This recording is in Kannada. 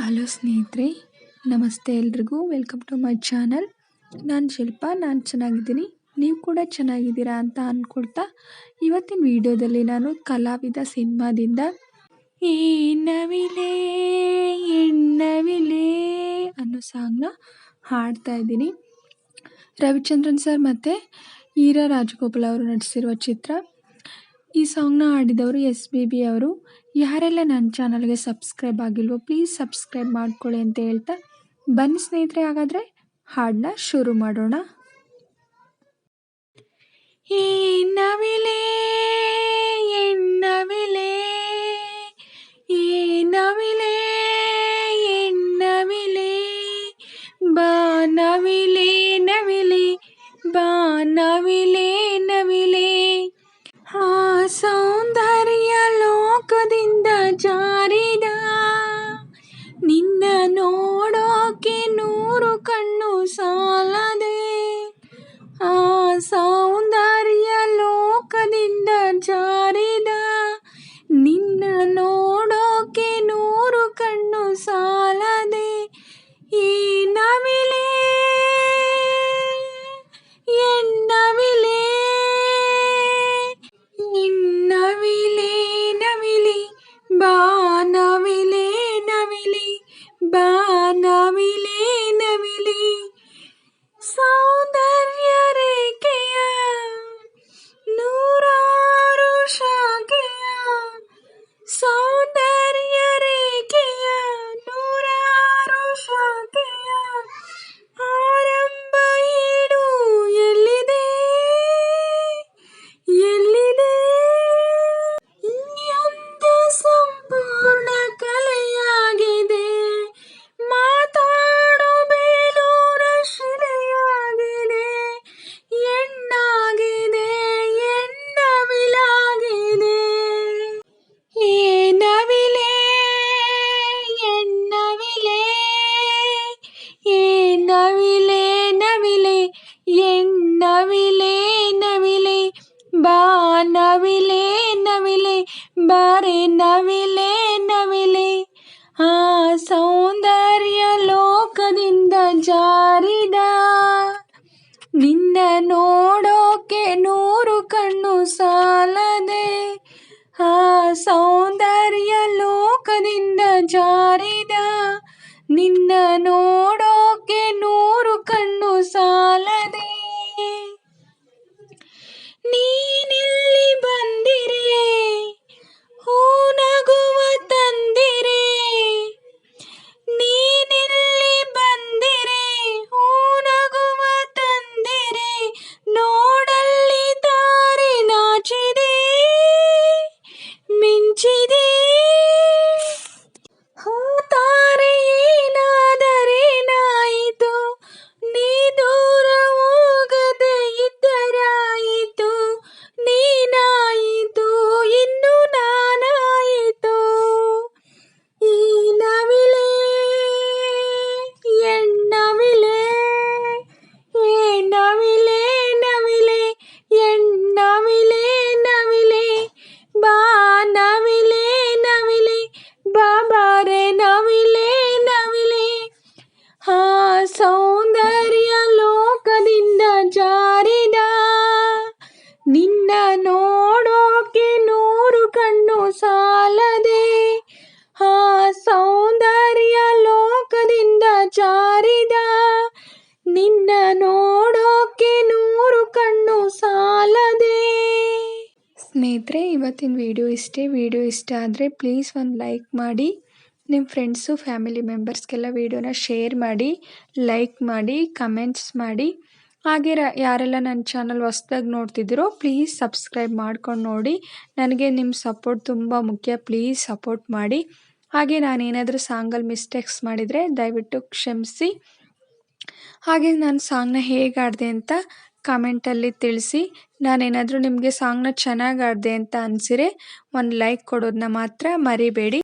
ಹಲೋ ಸ್ನೇಹಿತರೆ, ನಮಸ್ತೆ ಎಲ್ರಿಗೂ. Welcome to my channel. ನಾನು ಶಿಲ್ಪ. ನಾನು ಚೆನ್ನಾಗಿದ್ದೀನಿ, ನೀವು ಕೂಡ ಚೆನ್ನಾಗಿದ್ದೀರಾ ಅಂತ ಅಂದ್ಕೊಳ್ತಾ ಇವತ್ತಿನ ವಿಡಿಯೋದಲ್ಲಿ ನಾನು ಕಲಾವಿದ ಸಿನಿಮಾದಿಂದ ಏ ನವಿಲೇ ಎನ್ನವಿಲೇ ಅನ್ನೋ ಸಾಂಗ್ನ ಹಾಡ್ತಾ ಇದ್ದೀನಿ. ರವಿಚಂದ್ರನ್ ಸರ್ ಮತ್ತು ಈರಾ ರಾಜಗೋಪಾಲ್ ಅವರು ನಟಿಸಿರುವ ಚಿತ್ರ. ಈ ಸಾಂಗ್ನ ಹಾಡಿದವರು SPB ಅವರು. ಯಾರೆಲ್ಲ ನನ್ನ ಚಾನಲ್ಗೆ ಸಬ್ಸ್ಕ್ರೈಬ್ ಆಗಿಲ್ವೋ ಪ್ಲೀಸ್ ಸಬ್ಸ್ಕ್ರೈಬ್ ಮಾಡ್ಕೊಳ್ಳಿ ಅಂತ ಹೇಳ್ತಾ ಬನ್ನಿ ಸ್ನೇಹಿತರೆ, ಹಾಗಾದರೆ ಹಾಡನ್ನ ಶುರು ಮಾಡೋಣ. ಏ ನವಿಲೇ ಎನ್ನವಿಲೇ, ಏ ನವಿಲೇ ಎನ್ನವಿಲೇ, ಬಾ ನವಿಲೇ ನವಿಲೇ, ಬಾ ನವಿಲೇ ನವಿಲೇ. ಆ ಸೌಂದರ್ಯ ಲೋಕದಿಂದ ಜಾರಿದ ನಿನ್ನ ನೋಡೋಕೆ 100 ಕಣ್ಣು ಸಾಲದೆ. ಆ ಸೌಂದರ್ಯ ಲೋಕದಿಂದ ಜಾರಿದ ನಿನ್ನ ನೋಡೋಕೆ 100 ಕಣ್ಣು ಸಾಲದೆ. ಈ ನವಿಲೇ ಎನ್ನವಿಲೇ, ನವಿಲೇ ನವಿಲೇ, ಬಾ ನವಿಲೇ ನವಿಲೇ, ಬಾ ನವಿಲೇ ನವಿಲೇ. ಸೌಂದರ್ಯ ರೇಖೆಯ 100 ಶಾಖೆಯ, ಸೌಂದರ್ಯ ರೇಖೆಯ 100 ಶಾಖೆಯ ಆರಂಭ ಏಳು ಎಲ್ಲಿದೆ ಎಲ್ಲಿದೆ. ಇಂಥ ಸಂಪೂರ್ಣ ಕಲೆಯಾಗಿದೆ, ಮಾತಾಡೋ ಬೇಲೂರ ಶಿಲೆಯಾಗಿದೆ, ಹೆಣ್ಣಾಗಿದೆ ಹೆಣ್ಣವಿಲಾಗಿದೆ. ಏ ನವಿಲೇ ಎನ್ನವಿಲೇ, ಏ ನವಿಲೇ ನವಿಲೇ, ಎನ್ನವಿಲೇ ನವಿಲೇ, ಬಾ ನವಿಲೇ ನವಿಲೇ, ಬಾರೆ ನವಿಲೇ ನವಿಲೇ. ಆ ಸೌಂದರ್ಯ ಲೋಕದಿಂದ ಜಾರಿದ ನಿನ್ನ ನೋಡೋಕೆ 100 ಕಣ್ಣು ಸಾಲದೆ. ಆ ಸೌಂದರ್ಯ ಲೋಕದಿಂದ ಜಾರಿದ ನಿನ್ನ ನೋಡೋಕೆ 100 ಕಣ್ಣು ಸಾಲದೆ. ನೀನಿಲ್ಲಿ ಬಂದಿರೆ ಹೂ ನಗುವ ತಂದಿರೆ, ನೀನಿಲ್ಲಿ ಬಂದಿರೆ ಹೂ ನಗುವ ತಂದಿರೆ, ನೋಡಲ್ಲಿ ತಾರೆ ನಾಚಿದೆ ಮಿಂಚಿದೆ. ಹೋ ತಾರೆ ಏನಾದರೇನಾಯಿತು, ನೀ ದೂರ ಹೋಗದೆ ಇದ್ದರಾಯಿತು, ನೀನಾಯಿತು ಇನ್ನು ನಾನಾಯಿತು. ಈ ನವಿಲೇ ಎನ್ನವಿಲೇ, ಏ ನವಿಲೇ ನವಿಲೇ, ಎನ್ನವಿಲೇ ನವಿಲೇ, ಬಾ ನವಿಲೇ ನವಿಲೇ, ಬಾ ಬಾರೆ ನವಿಲೇ ನವಿಲೇ. ಆ ಸೌಂದರ್ಯ ಲೋಕದಿಂದ ಜಾರಿದ ನಿನ್ನ ನೋಡೋಕೆ 100 ಕಣ್ಣು ಸಾಲದೆ. ಆ ಸೌಂದರ್ಯ ಲೋಕದಿಂದ ಜಾರಿದ ನಿನ್ನ ನೋಡೋಕೆ 100 ಕಣ್ಣು ಸಾಲದೆ. ಸ್ನೇಹಿತರೆ, ಇವತ್ತಿನ ವಿಡಿಯೋ ಇಷ್ಟೇ. ವಿಡಿಯೋ ಇಷ್ಟ ಆದರೆ ಪ್ಲೀಸ್ ಒಂದು ಲೈಕ್ ಮಾಡಿ, ನಿಮ್ಮ ಫ್ರೆಂಡ್ಸು ಫ್ಯಾಮಿಲಿ ಮೆಂಬರ್ಸ್ಗೆಲ್ಲ ವಿಡಿಯೋನ ಶೇರ್ ಮಾಡಿ, ಲೈಕ್ ಮಾಡಿ, ಕಮೆಂಟ್ಸ್ ಮಾಡಿ. ಹಾಗೆ ಯಾರೆಲ್ಲ ನನ್ನ ಚಾನಲ್ ಹೊಸ್ದಾಗಿ ನೋಡ್ತಿದ್ದೀರೋ ಪ್ಲೀಸ್ ಸಬ್ಸ್ಕ್ರೈಬ್ ಮಾಡ್ಕೊಂಡು ನೋಡಿ. ನನಗೆ ನಿಮ್ಮ ಸಪೋರ್ಟ್ ತುಂಬ ಮುಖ್ಯ, ಪ್ಲೀಸ್ ಸಪೋರ್ಟ್ ಮಾಡಿ. ಹಾಗೆ ನಾನೇನಾದರೂ ಸಾಂಗಲ್ಲಿ ಮಿಸ್ಟೇಕ್ಸ್ ಮಾಡಿದರೆ ದಯವಿಟ್ಟು ಕ್ಷಮಿಸಿ. ಹಾಗೆ ನಾನು ಸಾಂಗ್ನ ಹೇಗೆ ಆಡಿದೆ ಅಂತ ಕಮೆಂಟಲ್ಲಿ ತಿಳಿಸಿ. ನಾನೇನಾದರೂ ನಿಮಗೆ ಸಾಂಗ್ನ ಚೆನ್ನಾಗಿ ಆಡಿದೆ ಅಂತ ಅನಿಸಿರೆ ಒಂದು ಲೈಕ್ ಕೊಡೋದನ್ನ ಮಾತ್ರ ಮರಿಬೇಡಿ.